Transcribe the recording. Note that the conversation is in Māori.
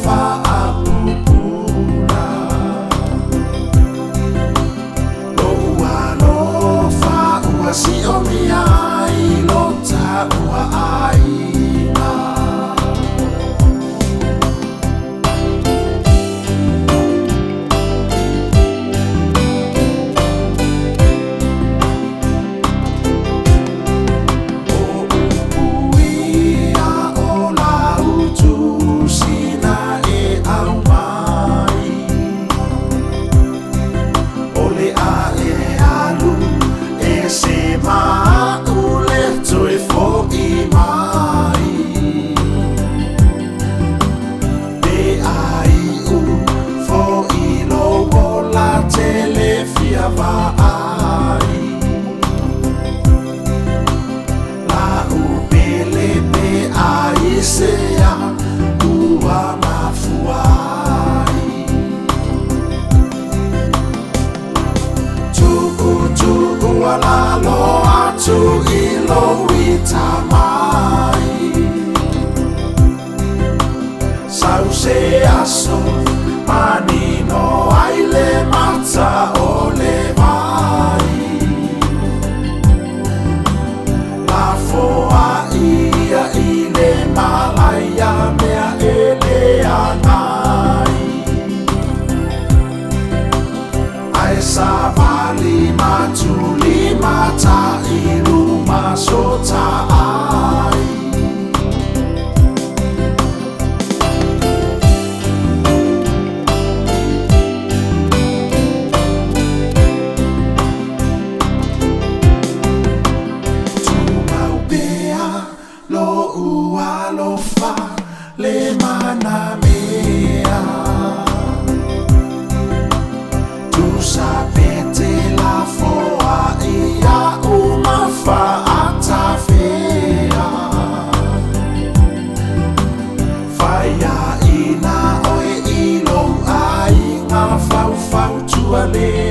whaapupuna. Loa ua si o miai lota ua aina. Lalo atu ilo itamai Sause aso manino aile mata ole mai La foa ia ile malaya mea ele anai Ai savali matuli mata ilu masota ai Tu mau bea lo ua lo fa le mana mea Tu sapete la foa ia uma faata fea Faia ina oe ilo ai ngā fau tua le